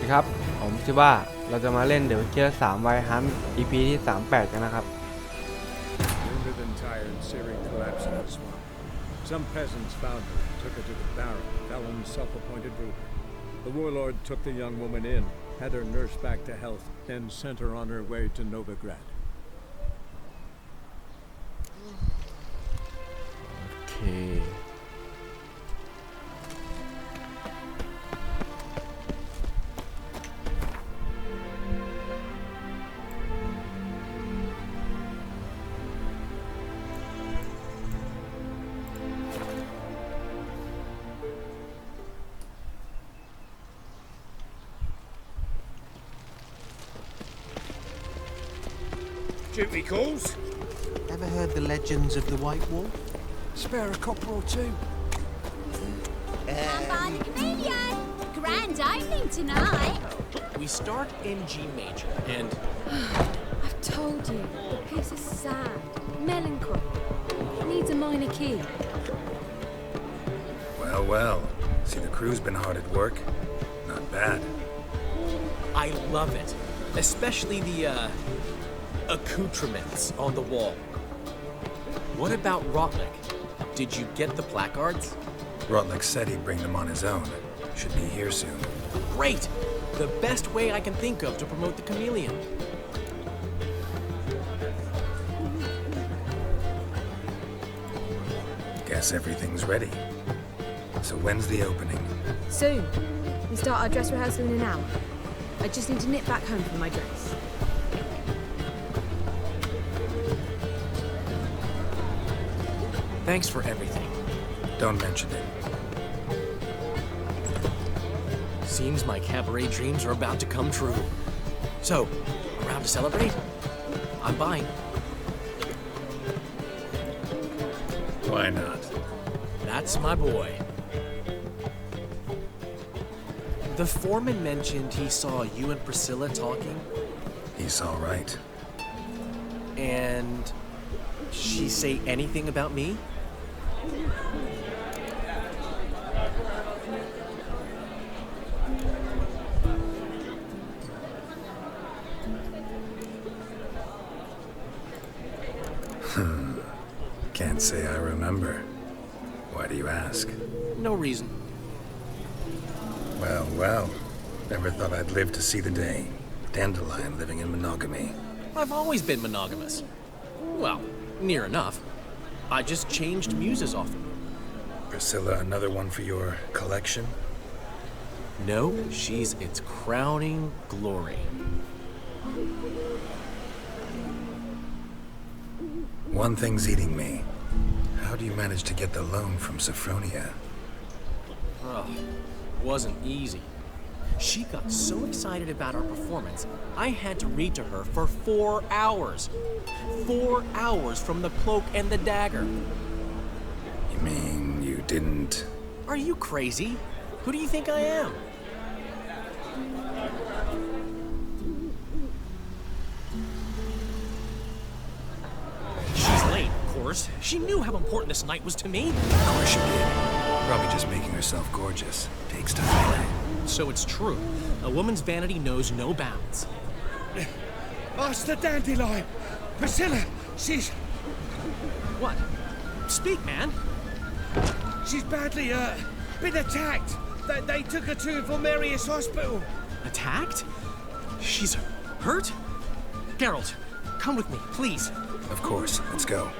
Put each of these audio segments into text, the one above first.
ดีครับผมชื่อว่าเราจะมาเล่นเดี๋ยวเจอ3ไวฮัน EP ที่38กันนะครับ Wounded and tired, Siri collapsed in the swamp. Some peasants found her, took her to the Baron, Felon's self-appointed ruler. The warlord took the young woman in, had her nursed back to health, then sent her on her way to Novigrad. โอเคDuty calls? Ever heard the legends of the White Wall? Spare a copper or two. Come by the chameleon! Grand opening tonight! We start in G major, and I've told you, the piece is sad, melancholy. It needs a minor key. Well, well. See, the crew's been hard at work. Not bad. I love it. Especially the, accoutrements on the wall. What about Rotlick? Did you get the placards? Rotlick said he'd bring them on his own. Should be here soon. Great! The best way I can think of to promote the chameleon. Guess everything's ready. So when's the opening? Soon. We start our dress rehearsal in an hour. I just need to nip back home for my dress. Thanks for everything. Don't mention it. Seems my cabaret dreams are about to come true. So, around to celebrate? I'm buying. Why not? That's my boy. The foreman mentioned he saw you and Priscilla talking, He's all right. and she say anything about me? Can't say I remember. Why do you ask? No reason. Well, well. Never thought I'd live to see the day. Dandelion living in monogamy. I've always been monogamous. Well, near enough. I just changed muses often. Priscilla, another one for your collection? No, she's its crowning glory. One thing's eating me. How do you manage to get the loan from Sophronia? Ugh, wasn't easy. She got so excited about our performance, I had to read to her for 4 hours. 4 hours from the Cloak and the Dagger. You mean you didn't... Are you crazy? Who do you think I am? She's late, of course. She knew how important this night was to me. Of course she did. Probably just making herself gorgeous. Takes time. So it's true. A woman's vanity knows no bounds. Ask the Dandelion! Priscilla, she's What? Speak, man. badly, been attacked. They took her to Valmerius Hospital. Attacked? She's hurt? Geralt, come with me, please. Of course. Let's go.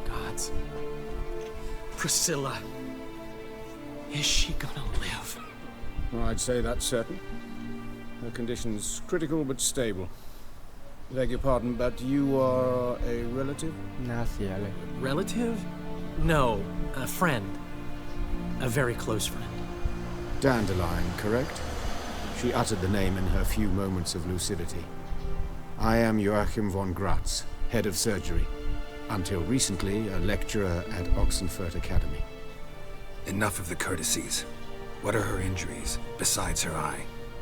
Gods. Priscilla. Is she gonna live? I'd say that's certain. Her condition's critical but stable. Beg your pardon, but you are a relative? น่าเสียเลย Relative? No, a friend. A very close friend. Dandelion, correct? She uttered the name in her few moments of lucidity. I am Joachim von Gratz, head of surgery. Until recently, a lecturer at Oxenfurt Academy. Enough of the courtesies. What are her injuries, besides her eye?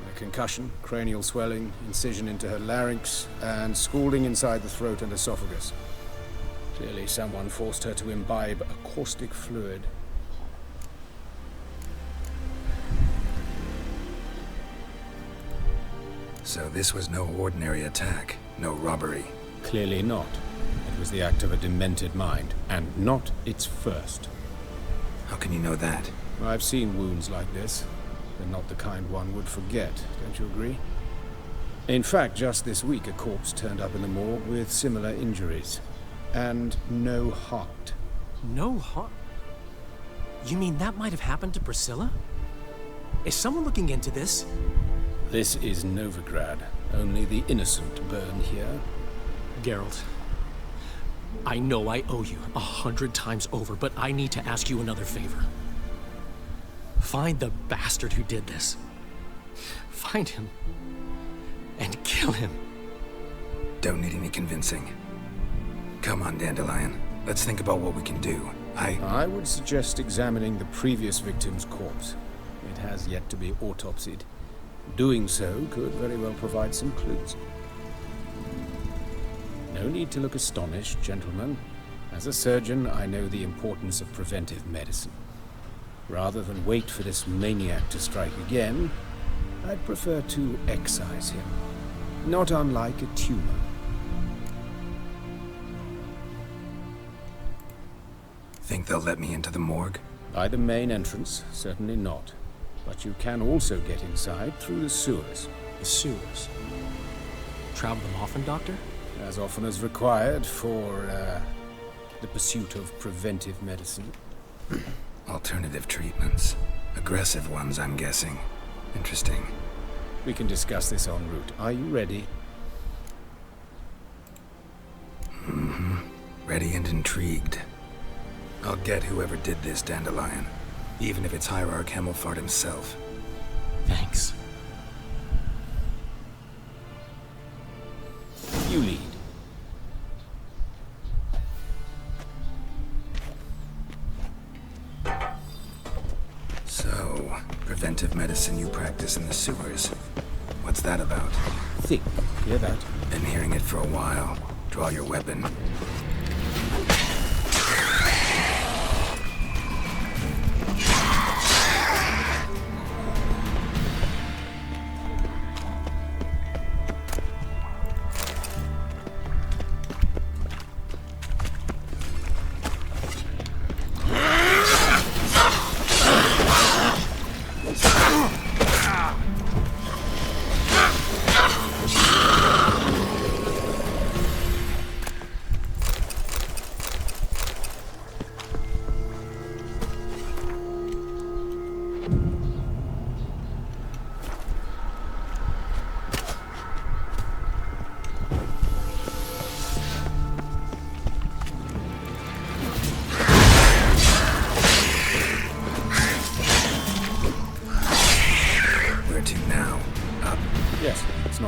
A concussion, cranial swelling, incision into her larynx, and scalding inside the throat and esophagus. Clearly someone forced her to imbibe a caustic fluid. So this was no ordinary attack, no robbery. Clearly not. It was the act of a demented mind, and not its first. How can you know that? I've seen wounds like this. They're not the kind one would forget, don't you agree? In fact, just this week a corpse turned up in the morgue with similar injuries. And no heart. No heart? You mean that might have happened to Priscilla? Is someone looking into this? This is Novigrad. Only the innocent burn here. Geralt, I know I owe you 100 times over, but I need to ask you another favor. Find the bastard who did this. Find him. And kill him. Don't need any convincing. Come on, Dandelion. Let's think about what we can do. I would suggest examining the previous victim's corpse. It has yet to be autopsied. Doing so could very well provide some clues. No need to look astonished, gentlemen. As a surgeon, I know the importance of preventive medicine. Rather than wait for this maniac to strike again, I'd prefer to excise him. Not unlike a tumor. Think they'll let me into the morgue? By the main entrance, certainly not. But you can also get inside through the sewers. The sewers? Travel them often, Doctor? As often as required for, the pursuit of preventive medicine. Alternative treatments. Aggressive ones, I'm guessing. Interesting. We can discuss this en route. Are you ready? Mm-hmm. Ready and intrigued. I'll get whoever did this, Dandelion. Even if it's Hierarch Hemmelfart himself. Thanks. You lead. So, preventive medicine you practice in the sewers. What's that about? Think. Hear that? Been hearing it for a while. Draw your weapon.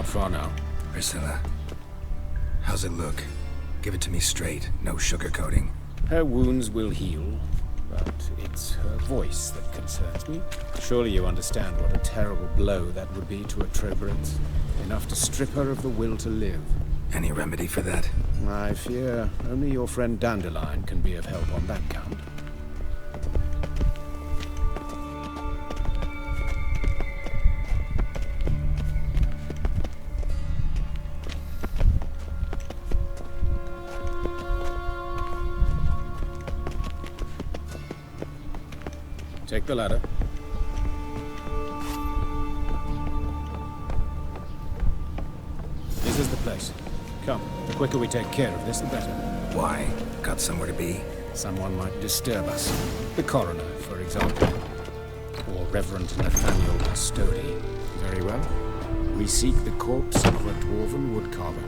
Far now. Priscilla, how's it look? Give it to me straight, no sugarcoating. Her wounds will heal, but it's her voice that concerns me. Surely you understand what a terrible blow that would be to a Trobrenz. Enough to strip her of the will to live. Any remedy for that? I fear only your friend Dandelion can be of help on that count. Take the ladder. This is the place. Come, the quicker we take care of this, the better. Why? Got somewhere to be? Someone might disturb us. The coroner, for example. Or Reverend Nathaniel Custody. Very well. We seek the corpse of a dwarven woodcarver.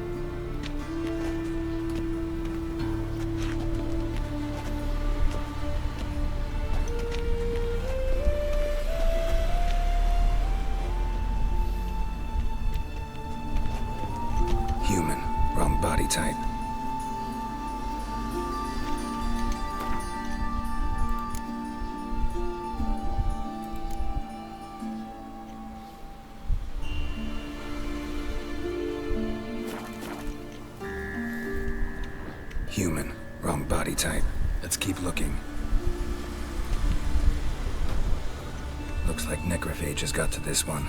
Human. Wrong body type. Human. Wrong body type. Let's keep looking. Looks like necrophages got to this one.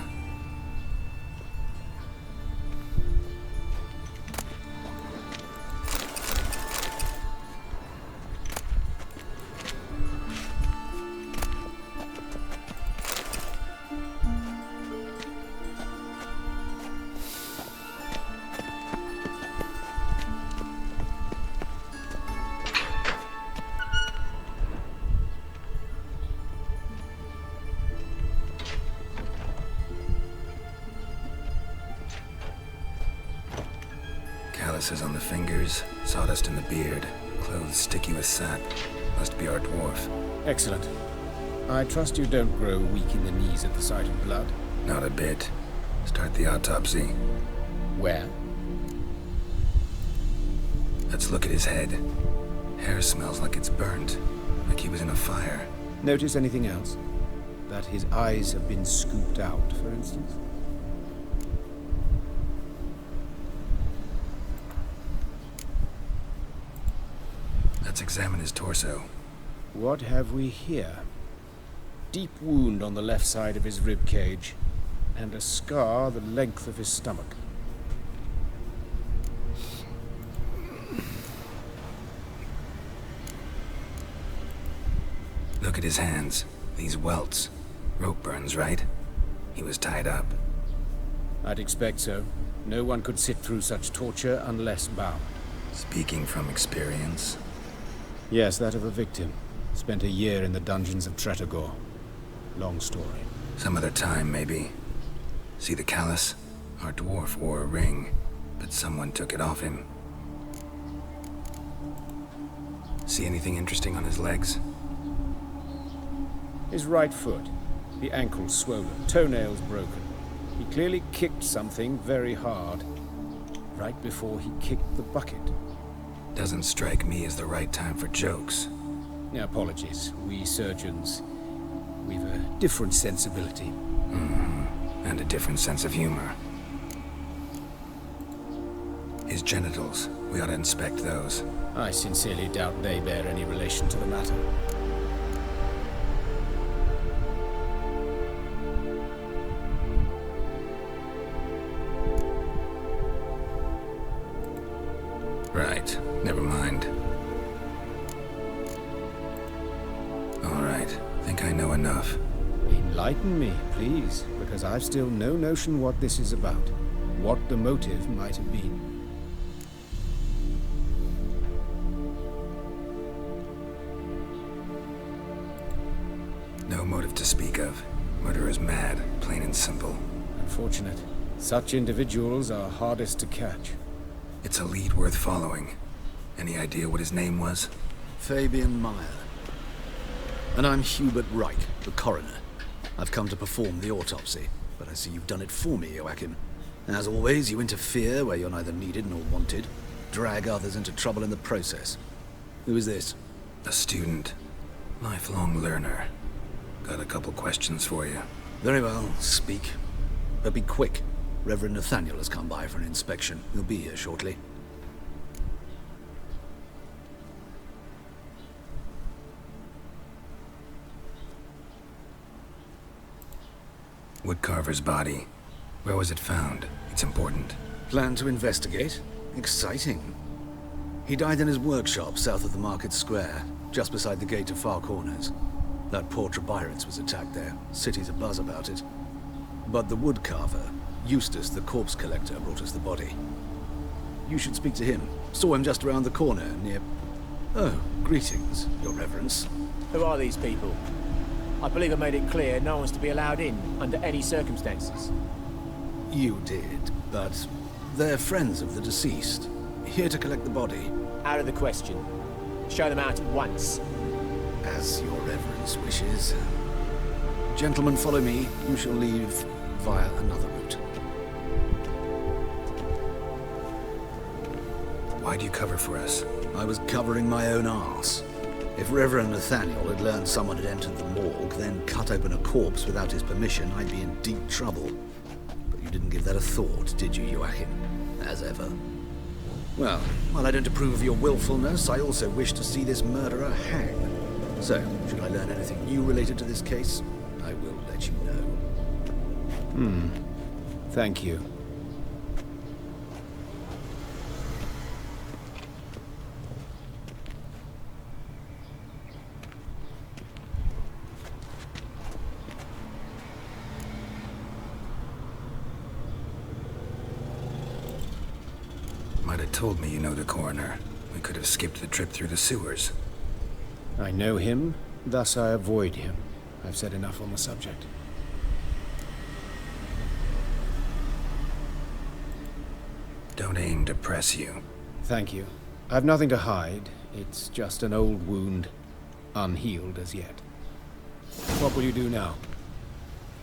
calluses on the fingers, sawdust in the beard, clothes sticky with sap. Must be our dwarf. Excellent. I trust you don't grow weak in the knees at the sight of blood. Not a bit. Start the autopsy. Where? Let's look at his head. Hair smells like it's burnt, like he was in a fire. Notice anything else? That his eyes have been scooped out, for instance? Let's examine his torso. What have we here? Deep wound on the left side of his rib cage, and a scar the length of his stomach. Look at his hands. These welts. Rope burns, right? He was tied up. I'd expect so. No one could sit through such torture unless bound. Speaking from experience. Yes, that of a victim. Spent a year in the dungeons of Tretogor. Long story. Some other time, maybe. See the callus? Our dwarf wore a ring, but someone took it off him. See anything interesting on his legs? His right foot. The ankle swollen, toenails broken. He clearly kicked something very hard. Right before he kicked the bucket. Doesn't strike me as the right time for jokes. Apologies. We surgeons, we've a different sensibility. And a different sense of humor. His genitals. We ought to inspect those. I sincerely doubt they bear any relation to the matter. Right. Never mind. All right. Think I know enough. Enlighten me, please, because I've still no notion what this is about. What the motive might have been. No motive to speak of. Murderer's mad, plain and simple. Unfortunate. Such individuals are hardest to catch. It's a lead worth following. Any idea what his name was? Fabian Meyer. And I'm Hubert Reich, the coroner. I've come to perform the autopsy, but I see you've done it for me, Joachim. As always, you interfere where you're neither needed nor wanted. Drag others into trouble in the process. Who is this? A student. Lifelong learner. Got a couple questions for you. Very well, speak. But be quick. Reverend Nathaniel has come by for an inspection. He'll be here shortly. Woodcarver's body. Where was it found? It's important. Plan to investigate? Exciting. He died in his workshop south of the market square, just beside the gate to Far Corners. That poor Trebirets was attacked there. City's abuzz about it. But the woodcarver, Eustace the corpse collector, brought us the body. You should speak to him. Saw him just around the corner near... Oh, greetings, Your Reverence. Who are these people? I believe I made it clear no one's to be allowed in under any circumstances. You did, but they're friends of the deceased. Here to collect the body. Out of the question. Show them out at once. As Your Reverence wishes. Gentlemen, follow me. You shall leave via another route. Why'd you cover for us? I was covering my own arse. If Reverend Nathaniel had learned someone had entered the morgue, then cut open a corpse without his permission, I'd be in deep trouble. But you didn't give that a thought, did you, Joachim? As ever. Well, while I don't approve of your willfulness, I also wish to see this murderer hang. So, should I learn anything new related to this case, I will let you know. Thank you. Might have told me you know the coroner. We could have skipped the trip through the sewers. I know him, thus I avoid him. I've said enough on the subject. Don't aim to press you. Thank you. I've nothing to hide. It's just an old wound, unhealed as yet. What will you do now?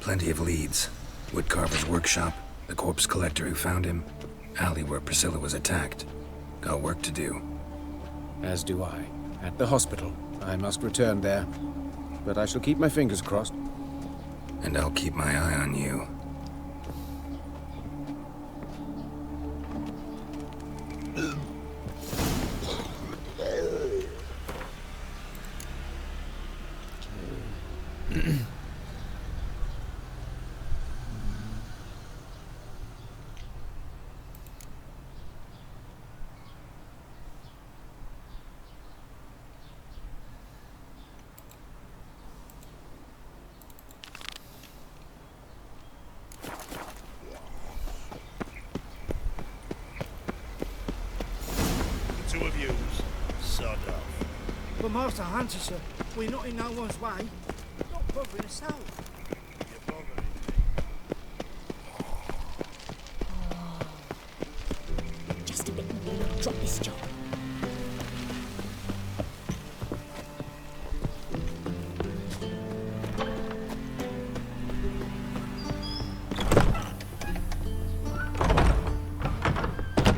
Plenty of leads. Woodcarver's workshop, the corpse collector who found him, alley where Priscilla was attacked. Got work to do. As do I. At the hospital. I must return there. But I shall keep my fingers crossed. And I'll keep my eye on you. Two of yous. Sod off. But Master Hunter, sir, we're not in no one's way. Not bothering us out. You're bothering me. Just a bit more. Drop this job.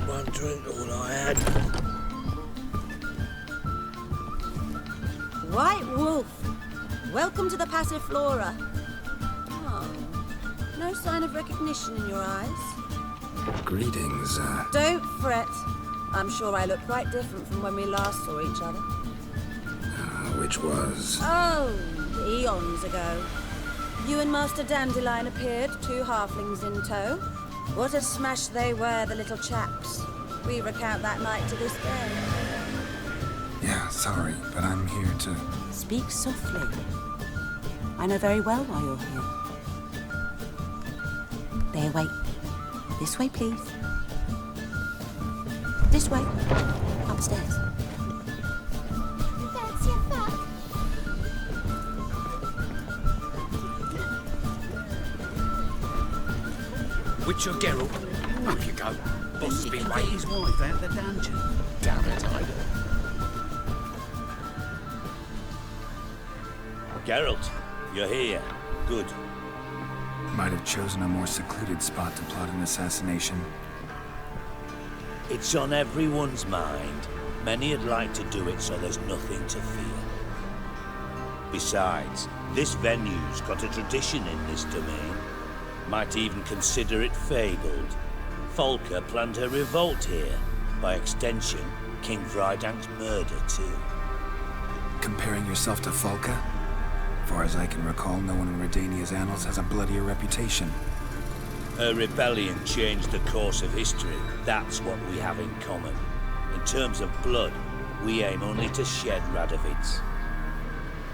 One drink, all I had. White Wolf, welcome to the Passiflora. Oh, no sign of recognition in your eyes. Greetings, Don't fret. I'm sure I look quite different from when we last saw each other. which was... Oh, eons ago. You and Master Dandelion appeared, two halflings in tow. What a smash they were, the little chaps. We recount that night to this day. Yeah, sorry, but I'm here to... Speak softly. I know very well why you're here. There, wait. This way, please. This way. Upstairs. That's your fuck. Witcher Geralt, up you go. Boss has been waiting. His wife out the dungeon. Damn it, I Geralt, you're here. Good. Might have chosen a more secluded spot to plot an assassination. It's on everyone's mind. Many would like to do it so there's nothing to fear. Besides, this venue's got a tradition in this domain. Might even consider it fabled. Folker planned her revolt here. By extension, King Vrydank's murder too. Comparing yourself to Folka? Far as I can recall, no one in Redania's annals has a bloodier reputation. Her rebellion changed the course of history. That's what we have in common. In terms of blood, we aim only to shed Radovid's.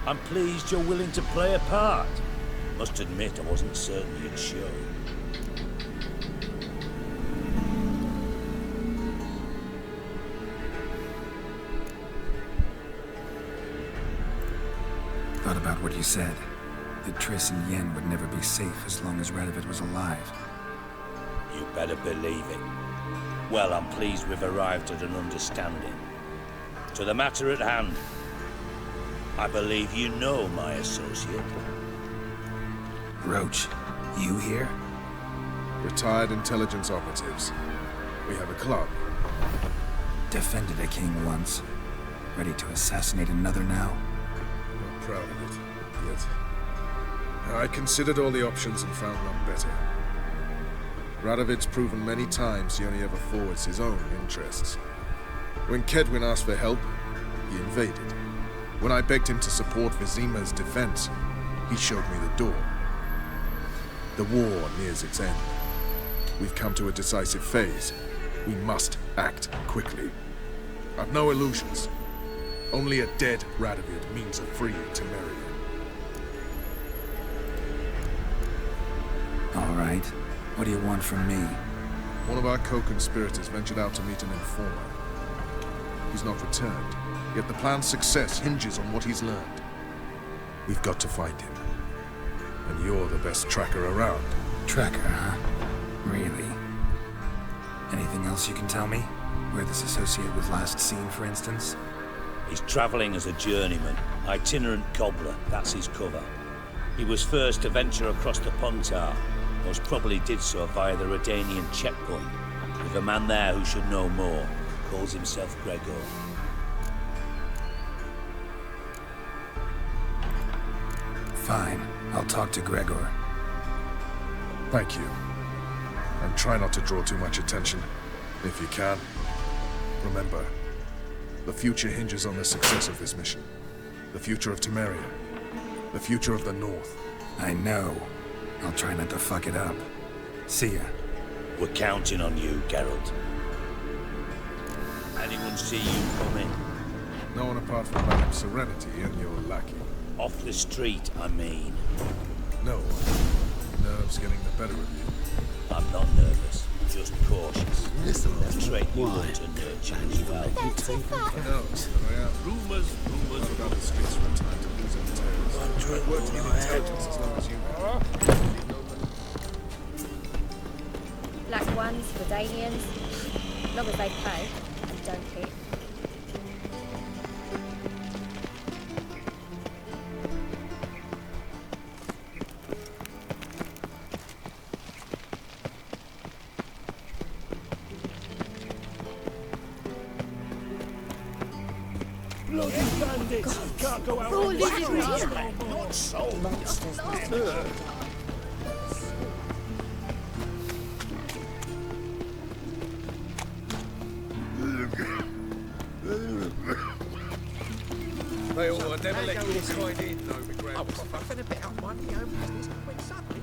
I'm pleased you're willing to play a part. Must admit, I wasn't certain you'd show. Thought about what you said. That Triss and Yen would never be safe as long as Radovid was alive. You better believe it. Well, I'm pleased we've arrived at an understanding. To the matter at hand. I believe you know my associate. Roach, you here? Retired intelligence operatives. We have a club. Defended a king once. Ready to assassinate another now? Not proud of it, yet. I considered all the options and found none better. Radovid's proven many times he only ever forwards his own interests. When Kedwin asked for help, he invaded. When I begged him to support Vizima's defense, he showed me the door. The war nears its end. We've come to a decisive phase. We must act quickly. I've no illusions. Only a dead Radovid means a free Temerian. All right. What do you want from me? One of our co-conspirators ventured out to meet an informer. He's not returned, yet the plan's success hinges on what he's learned. We've got to find him. And you're the best tracker around. Tracker, huh? Really? Anything else you can tell me? Where this associate was last seen, for instance? He's travelling as a journeyman, itinerant cobbler, that's his cover. He was first to venture across the Pontar, most probably did so via the Redanian checkpoint, with a man there who should know more, calls himself Gregor. Fine, I'll talk to Gregor. Thank you. And try not to draw too much attention, if you can. Remember, the future hinges on the success of this mission. The future of Temeria. The future of the North. I know. I'll try not to fuck it up. See ya. We're counting on you, Geralt. Anyone see you coming? No one apart from Madame Serenity and your lackey. Off the street, I mean. No one. Nerves getting the better of you. I'm not nervous, just cautious. The trait you want to nurture as well. No, rumors about the streets from time to lose in tales. I've worked in intelligence as long as you have. Black ones, Redanians, as long as they pay and don't hit. Bloody bandits! Can't go out All in these the rich street. Not so. monsters. They all never let your kind in, though, McGregor. I was puffing a bit out my own business when suddenly...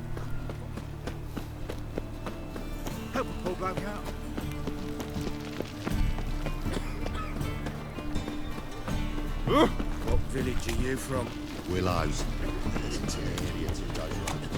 Help a poor bloke out. What village are you from? Willows. Listen to the idiots who goes around to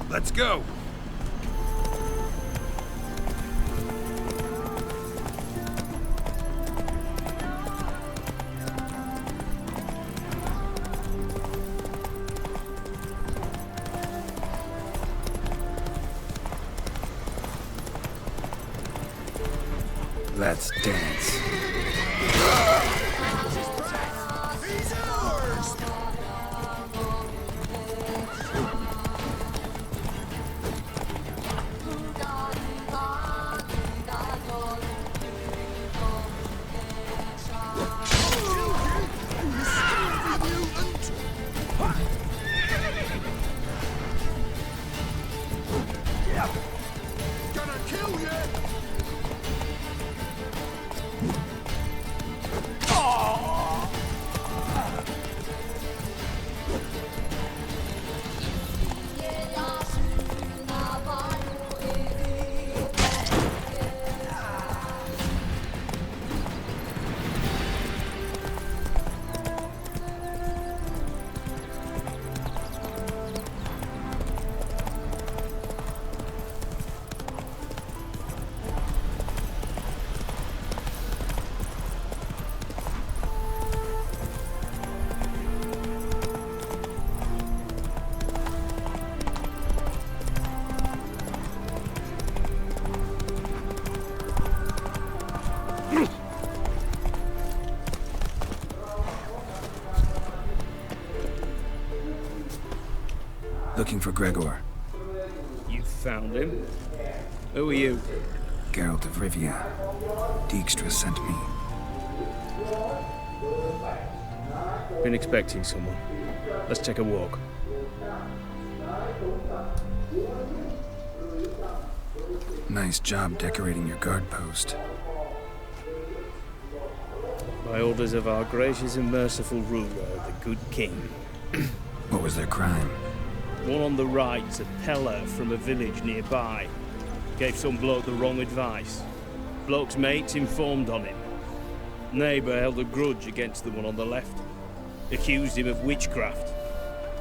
Let's go! Let's dance. Gonna kill you! Looking for Gregor. You found him? Who are you? Geralt of Rivia. Dijkstra sent me. Been expecting someone. Let's take a walk. Nice job decorating your guard post. By orders of our gracious and merciful ruler, the good king. What was their crime? One on the right's a peller from a village nearby. Gave some bloke the wrong advice. Bloke's mates informed on him. Neighbour held a grudge against the one on the left. Accused him of witchcraft.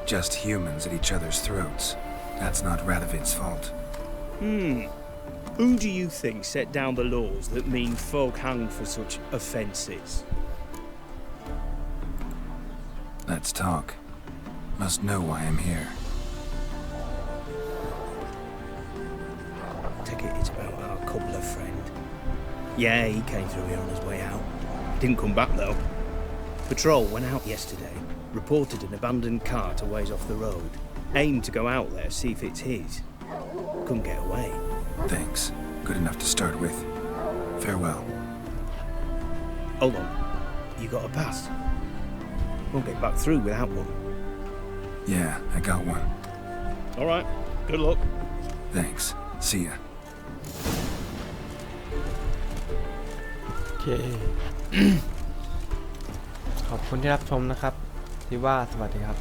Just humans at each other's throats. That's not Radovid's fault. Who do you think set down the laws that mean folk hanged for such offences? Let's talk. Must know why I'm here. Take it it's about our cobbler friend. Yeah, he came through here on his way out. Didn't come back though. Patrol went out yesterday, reported an abandoned cart a ways off the road. Aimed to go out there, see if it's his. Couldn't get away. Thanks. Good enough to start with. Farewell. Hold on. You got a pass? Won't get back through without one. Yeah, I got one. All right. Good luck. Thanks. See ya. โอเค ขอบคุณที่รับชมนะครับที่ว่าสวัสดีครับ